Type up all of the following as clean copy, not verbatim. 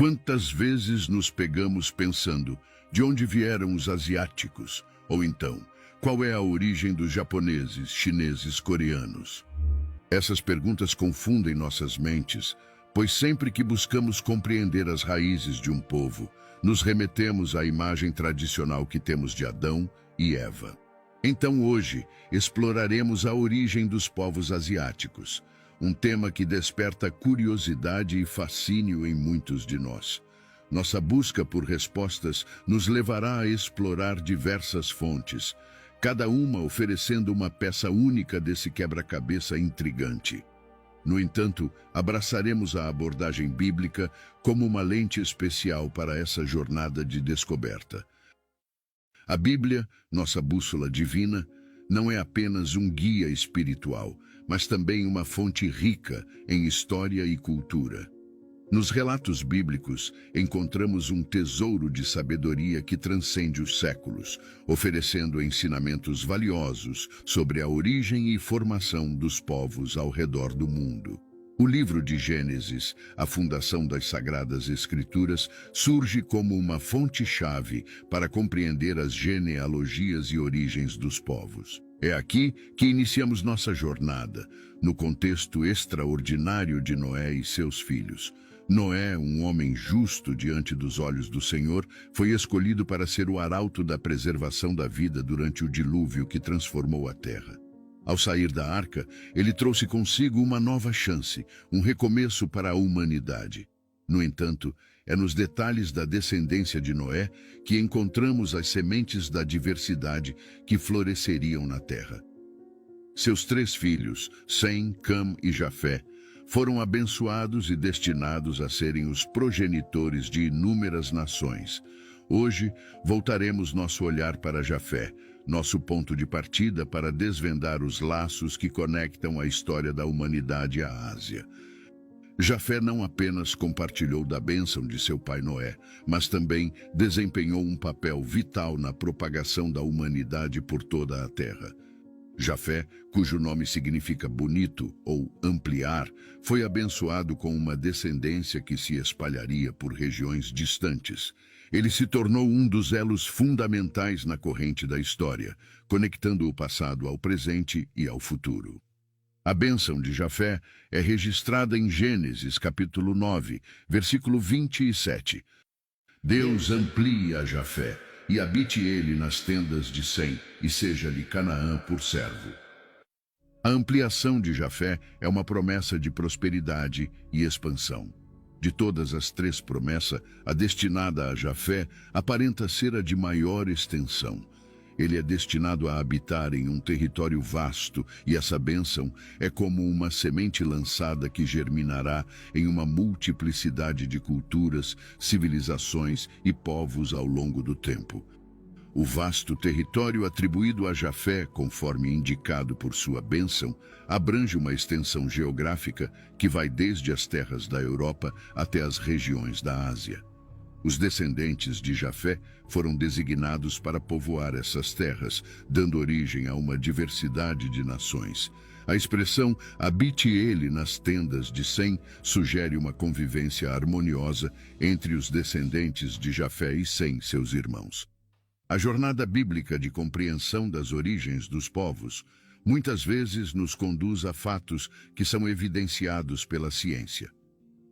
Quantas vezes nos pegamos pensando de onde vieram os asiáticos? Ou então, qual é a origem dos japoneses, chineses, coreanos? Essas perguntas confundem nossas mentes, pois sempre que buscamos compreender as raízes de um povo, nos remetemos à imagem tradicional que temos de Adão e Eva. Então hoje, exploraremos a origem dos povos asiáticos, um tema que desperta curiosidade e fascínio em muitos de nós. Nossa busca por respostas nos levará a explorar diversas fontes, cada uma oferecendo uma peça única desse quebra-cabeça intrigante. No entanto, abraçaremos a abordagem bíblica como uma lente especial para essa jornada de descoberta. A Bíblia, nossa bússola divina, não é apenas um guia espiritual, mas também uma fonte rica em história e cultura. Nos relatos bíblicos, encontramos um tesouro de sabedoria que transcende os séculos, oferecendo ensinamentos valiosos sobre a origem e formação dos povos ao redor do mundo. O livro de Gênesis, a fundação das Sagradas Escrituras, surge como uma fonte-chave para compreender as genealogias e origens dos povos. É aqui que iniciamos nossa jornada, no contexto extraordinário de Noé e seus filhos. Noé, um homem justo diante dos olhos do Senhor, foi escolhido para ser o arauto da preservação da vida durante o dilúvio que transformou a terra. Ao sair da arca, ele trouxe consigo uma nova chance, um recomeço para a humanidade. No entanto, é nos detalhes da descendência de Noé que encontramos as sementes da diversidade que floresceriam na terra. Seus 3 filhos, Sem, Cam e Jafé, foram abençoados e destinados a serem os progenitores de inúmeras nações. Hoje, voltaremos nosso olhar para Jafé, nosso ponto de partida para desvendar os laços que conectam a história da humanidade à Ásia. Jafé não apenas compartilhou da bênção de seu pai Noé, mas também desempenhou um papel vital na propagação da humanidade por toda a terra. Jafé, cujo nome significa bonito ou ampliar, foi abençoado com uma descendência que se espalharia por regiões distantes. Ele se tornou um dos elos fundamentais na corrente da história, conectando o passado ao presente e ao futuro. A bênção de Jafé é registrada em Gênesis, capítulo 9, versículo 27. Deus amplie a Jafé, e habite ele nas tendas de Sem, e seja-lhe Canaã por servo. A ampliação de Jafé é uma promessa de prosperidade e expansão. De todas as 3 promessas, a destinada a Jafé aparenta ser a de maior extensão. Ele é destinado a habitar em um território vasto, e essa bênção é como uma semente lançada que germinará em uma multiplicidade de culturas, civilizações e povos ao longo do tempo. O vasto território atribuído a Jafé, conforme indicado por sua bênção, abrange uma extensão geográfica que vai desde as terras da Europa até as regiões da Ásia. Os descendentes de Jafé foram designados para povoar essas terras, dando origem a uma diversidade de nações. A expressão "habite ele nas tendas de Sem" sugere uma convivência harmoniosa entre os descendentes de Jafé e Sem, seus irmãos. A jornada bíblica de compreensão das origens dos povos muitas vezes nos conduz a fatos que são evidenciados pela ciência.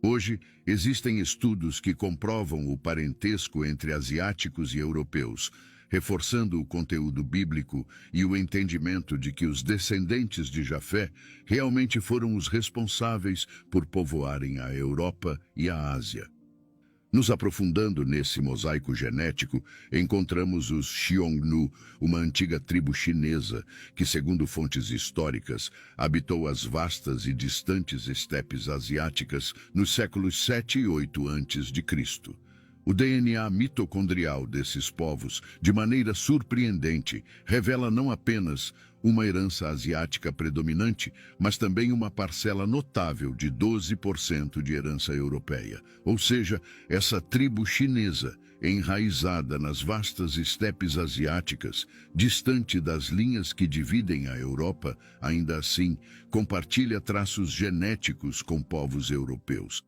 Hoje, existem estudos que comprovam o parentesco entre asiáticos e europeus, reforçando o conteúdo bíblico e o entendimento de que os descendentes de Jafé realmente foram os responsáveis por povoarem a Europa e a Ásia. Nos aprofundando nesse mosaico genético, encontramos os Xiongnu, uma antiga tribo chinesa que, segundo fontes históricas, habitou as vastas e distantes estepes asiáticas nos séculos 7 e 8 a.C. O DNA mitocondrial desses povos, de maneira surpreendente, revela não apenas uma herança asiática predominante, mas também uma parcela notável de 12% de herança europeia. Ou seja, essa tribo chinesa, enraizada nas vastas estepes asiáticas, distante das linhas que dividem a Europa, ainda assim, compartilha traços genéticos com povos europeus.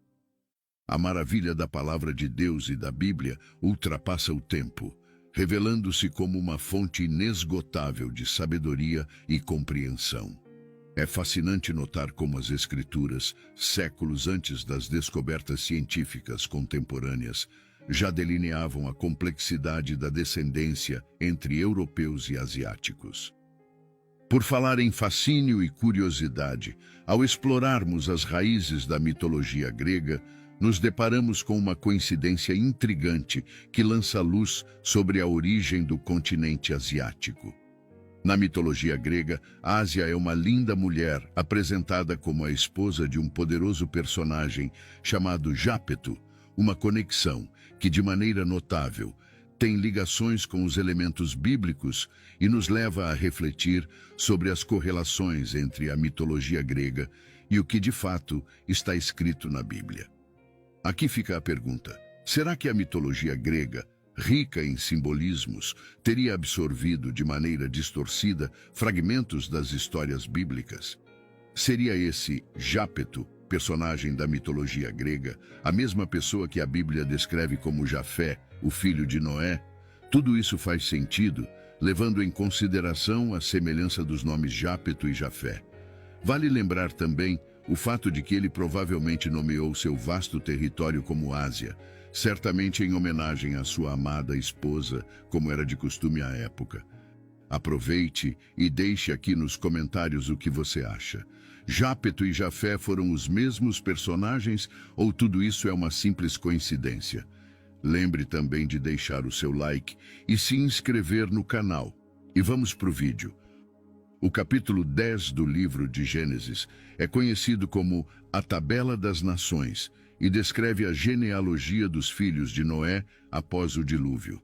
A maravilha da palavra de Deus e da Bíblia ultrapassa o tempo, revelando-se como uma fonte inesgotável de sabedoria e compreensão. É fascinante notar como as Escrituras, séculos antes das descobertas científicas contemporâneas, já delineavam a complexidade da descendência entre europeus e asiáticos. Por falar em fascínio e curiosidade, ao explorarmos as raízes da mitologia grega, nos deparamos com uma coincidência intrigante que lança luz sobre a origem do continente asiático. Na mitologia grega, Ásia é uma linda mulher apresentada como a esposa de um poderoso personagem chamado Jápeto, uma conexão que, de maneira notável, tem ligações com os elementos bíblicos e nos leva a refletir sobre as correlações entre a mitologia grega e o que de fato está escrito na Bíblia. Aqui fica a pergunta: será que a mitologia grega, rica em simbolismos, teria absorvido de maneira distorcida fragmentos das histórias bíblicas? Seria esse Jápeto, personagem da mitologia grega, a mesma pessoa que a Bíblia descreve como Jafé, o filho de Noé? Tudo isso faz sentido, levando em consideração a semelhança dos nomes Jápeto e Jafé. Vale lembrar também o fato de que ele provavelmente nomeou seu vasto território como Ásia, certamente em homenagem à sua amada esposa, como era de costume à época. Aproveite e deixe aqui nos comentários o que você acha. Jápeto e Jafé foram os mesmos personagens ou tudo isso é uma simples coincidência? Lembre também de deixar o seu like e se inscrever no canal. E vamos para o vídeo. O capítulo 10 do livro de Gênesis é conhecido como a Tabela das Nações e descreve a genealogia dos filhos de Noé após o dilúvio.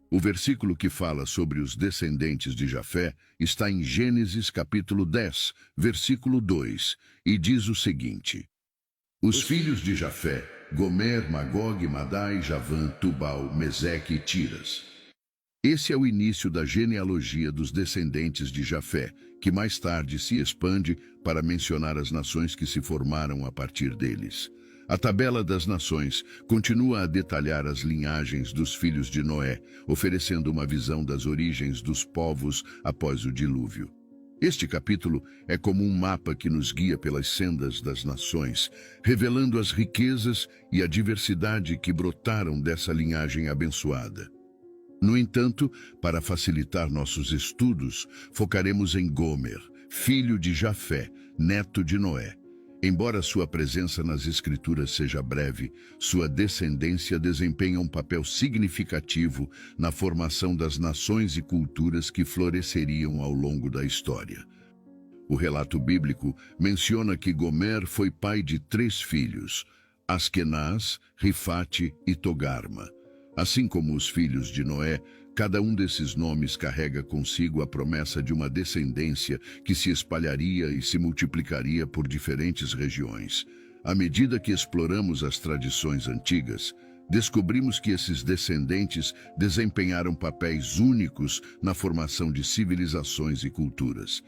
O versículo que fala sobre os descendentes de Jafé está em Gênesis capítulo 10, versículo 2, e diz o seguinte: Os filhos de Jafé, Gomer, Magog, Madai, Javã, Tubal, Meseque e Tiras. Esse é o início da genealogia dos descendentes de Jafé, que mais tarde se expande para mencionar as nações que se formaram a partir deles. A Tabela das Nações continua a detalhar as linhagens dos filhos de Noé, oferecendo uma visão das origens dos povos após o dilúvio. Este capítulo é como um mapa que nos guia pelas sendas das nações, revelando as riquezas e a diversidade que brotaram dessa linhagem abençoada. No entanto, para facilitar nossos estudos, focaremos em Gomer, filho de Jafé, neto de Noé. Embora sua presença nas Escrituras seja breve, sua descendência desempenha um papel significativo na formação das nações e culturas que floresceriam ao longo da história. O relato bíblico menciona que Gomer foi pai de 3 filhos, Askenaz, Rifate e Togarma. Assim como os filhos de Noé, cada um desses nomes carrega consigo a promessa de uma descendência que se espalharia e se multiplicaria por diferentes regiões. À medida que exploramos as tradições antigas, descobrimos que esses descendentes desempenharam papéis únicos na formação de civilizações e culturas.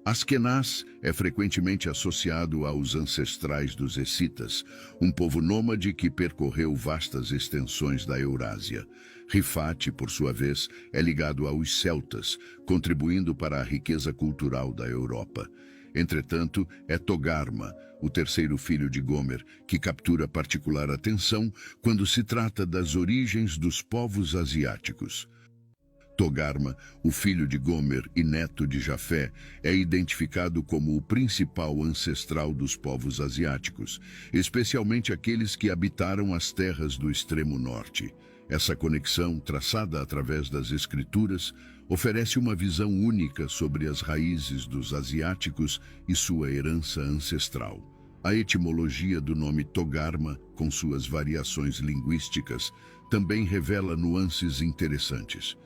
Askenaz é frequentemente associado aos ancestrais dos Escitas, um povo nômade que percorreu vastas extensões da Eurásia. Rifate, por sua vez, é ligado aos celtas, contribuindo para a riqueza cultural da Europa. Entretanto, é Togarma, o terceiro filho de Gomer, que captura particular atenção quando se trata das origens dos povos asiáticos. Togarma, o filho de Gomer e neto de Jafé, é identificado como o principal ancestral dos povos asiáticos, especialmente aqueles que habitaram as terras do extremo norte. Essa conexão, traçada através das Escrituras, oferece uma visão única sobre as raízes dos asiáticos e sua herança ancestral. A etimologia do nome Togarma, com suas variações linguísticas, também revela nuances interessantes.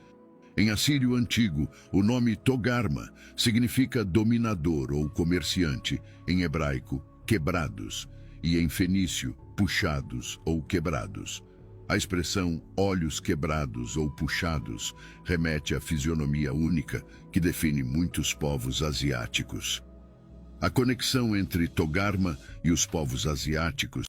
Em assírio antigo, o nome Togarma significa dominador ou comerciante, em hebraico, quebrados, e em fenício, puxados ou quebrados. A expressão olhos quebrados ou puxados remete à fisionomia única que define muitos povos asiáticos. A conexão entre Togarma e os povos asiáticos